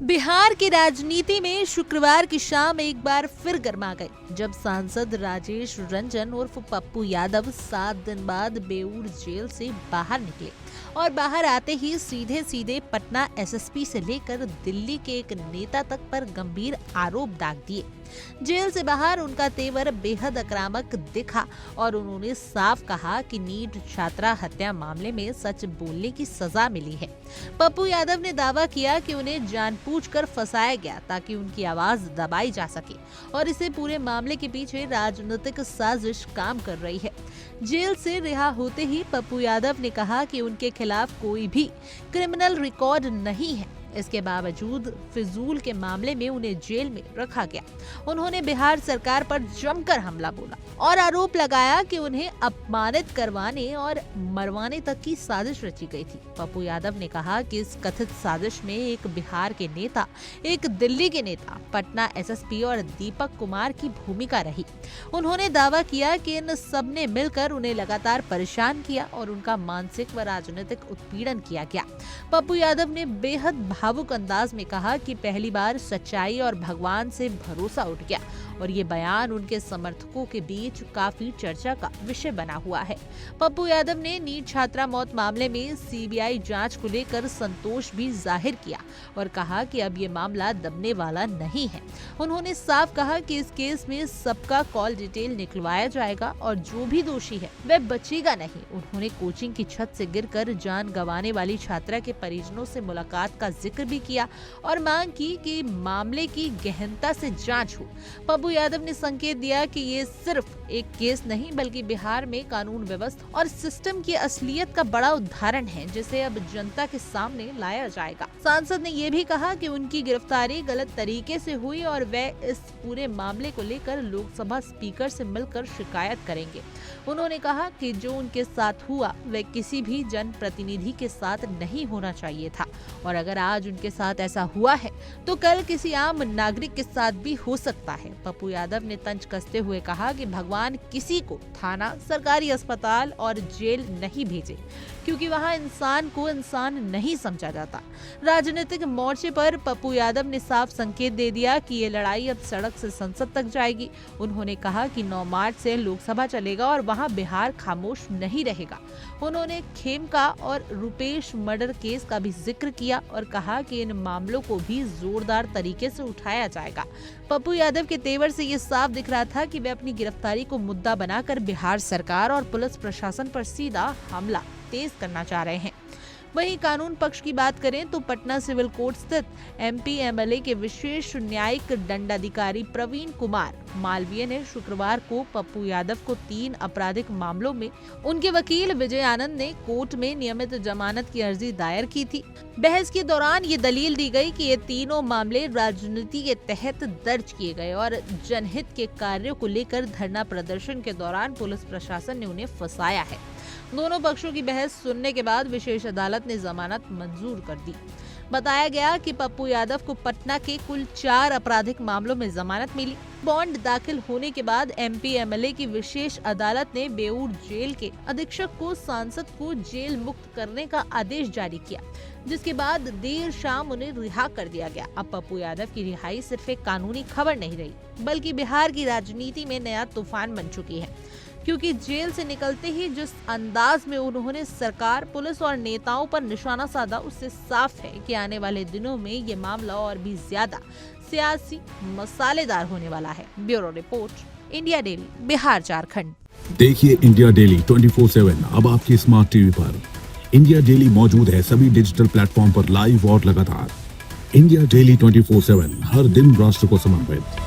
बिहार की राजनीति में शुक्रवार की शाम एक बार फिर गर्मा गई जब सांसद राजेश रंजन उर्फ पप्पू यादव 7 दिन बाद बेऊर जेल से बाहर निकले और बाहर आते ही सीधे सीधे पटना एसएसपी से लेकर दिल्ली के एक नेता तक पर गंभीर आरोप दाग दिए। जेल से बाहर उनका तेवर बेहद आक्रामक दिखा और उन्होंने साफ कहा कि नीट छात्रा हत्या मामले में सच बोलने की सजा मिली है। पप्पू यादव ने दावा किया कि उन्हें जानबूझकर फंसाया गया ताकि उनकी आवाज दबाई जा सके और इसे पूरे मामले के पीछे राजनीतिक साजिश काम कर रही है। जेल से रिहा होते ही पप्पू यादव ने कहा कि उनके खिलाफ कोई भी क्रिमिनल रिकॉर्ड नहीं है, इसके बावजूद फिजूल के मामले में उन्हें जेल में रखा गया। उन्होंने बिहार सरकार पर जमकर हमला बोला और आरोप लगाया कि उन्हें अपमानित करवाने और मरवाने तक की साजिश रची गई थी। पप्पू यादव ने कहा कि इस कथित साजिश में एक बिहार के नेता, एक दिल्ली के नेता, पटना एसएसपी और दीपक कुमार की भूमिका रही। उन्होंने दावा किया कि इन सब ने मिलकर उन्हें लगातार परेशान किया और उनका मानसिक व राजनीतिक उत्पीड़न किया गया। पप्पू यादव ने बेहद भावुक अंदाज में कहा कि पहली बार सच्चाई और भगवान से भरोसा उठ गया और ये बयान उनके समर्थकों के बीच काफी चर्चा का विषय बना हुआ है। पप्पू यादव ने नीट छात्रा मौत मामले में सीबीआई जांच को लेकर संतोष भी जाहिर किया और कहा कि अब ये मामला दबने वाला नहीं है। उन्होंने साफ कहा कि इस केस में सबका कॉल डिटेल निकलवाया जाएगा और जो भी दोषी है वह बचेगा नहीं। उन्होंने कोचिंग की छत से गिरकर जान गंवाने वाली छात्रा के परिजनों से मुलाकात का जिक्र भी किया और मांग की कि मामले की गहनता से जांच हो। पप्पू यादव ने संकेत दिया कि ये सिर्फ एक केस नहीं बल्कि बिहार में कानून व्यवस्था और सिस्टम की असलियत का बड़ा उदाहरण है जिसे अब जनता के सामने लाया जाएगा। सांसद ने ये भी कहा कि उनकी गिरफ्तारी गलत तरीके से हुई और वह इस पूरे मामले को लेकर लोकसभा स्पीकर से मिलकर शिकायत करेंगे। उन्होंने कहा कि जो उनके साथ हुआ वह किसी भी जनप्रतिनिधि के साथ नहीं होना चाहिए था और अगर आज उनके साथ ऐसा हुआ है तो कल किसी आम नागरिक के साथ भी हो सकता है। पप्पू यादव ने तंज कसते हुए कहा कि भगवान किसी को थाना, सरकारी अस्पताल और जेल नहीं भेजे क्योंकि वहां इंसान को इंसान नहीं समझा जाता। राजनीतिक मोर्चे पर पप्पू यादव ने साफ संकेत दे दिया कि ये लड़ाई अब सड़क से संसद तक जाएगी। उन्होंने कहा कि 9 मार्च से लोकसभा चलेगा और वहां बिहार खामोश नहीं रहेगा। उन्होंने खेमका और रुपेश मर्डर केस का भी जिक्र किया और कहा कि इन मामलों को भी जोरदार तरीके से उठाया जाएगा। पप्पू यादव के तेवर से ये साफ दिख रहा था कि वे अपनी गिरफ्तारी को मुद्दा बनाकर बिहार सरकार और पुलिस प्रशासन पर सीधा हमला तेज करना चाह रहे हैं। वहीं कानून पक्ष की बात करें तो पटना सिविल कोर्ट स्थित एमपी एमएलए के विशेष न्यायिक दंडाधिकारी प्रवीण कुमार मालवीय ने शुक्रवार को पप्पू यादव को 3 आपराधिक मामलों में उनके वकील विजय आनंद ने कोर्ट में नियमित जमानत की अर्जी दायर की थी। बहस के दौरान ये दलील दी गई कि ये तीनों मामले राजनीति के तहत दर्ज किए गए और जनहित के कार्यों को लेकर धरना प्रदर्शन के दौरान पुलिस प्रशासन ने उन्हें फंसाया है। दोनों पक्षों की बहस सुनने के बाद विशेष अदालत ने जमानत मंजूर कर दी। बताया गया कि पप्पू यादव को पटना के कुल 4 आपराधिक मामलों में जमानत मिली। बॉन्ड दाखिल होने के बाद एमपी एमएलए की विशेष अदालत ने बेऊर जेल के अधीक्षक को सांसद को जेल मुक्त करने का आदेश जारी किया, जिसके बाद देर शाम उन्हें रिहा कर दिया गया। अब पप्पू यादव की रिहाई सिर्फ एक कानूनी खबर नहीं रही बल्कि बिहार की राजनीति में नया तूफान बन चुकी है, क्योंकि जेल से निकलते ही जिस अंदाज में उन्होंने सरकार, पुलिस और नेताओं पर निशाना साधा उससे साफ है कि आने वाले दिनों में ये मामला और भी ज्यादा सियासी मसालेदार होने वाला है। Bureau report, India daily, Bihar Jharkhand. देखिए इंडिया डेली 24/7 अब आपकी स्मार्ट टीवी पर। इंडिया डेली मौजूद है सभी डिजिटल प्लेटफॉर्म पर लाइव और लगातार। इंडिया डेली 24/7 हर दिन राष्ट्र को समर्पित।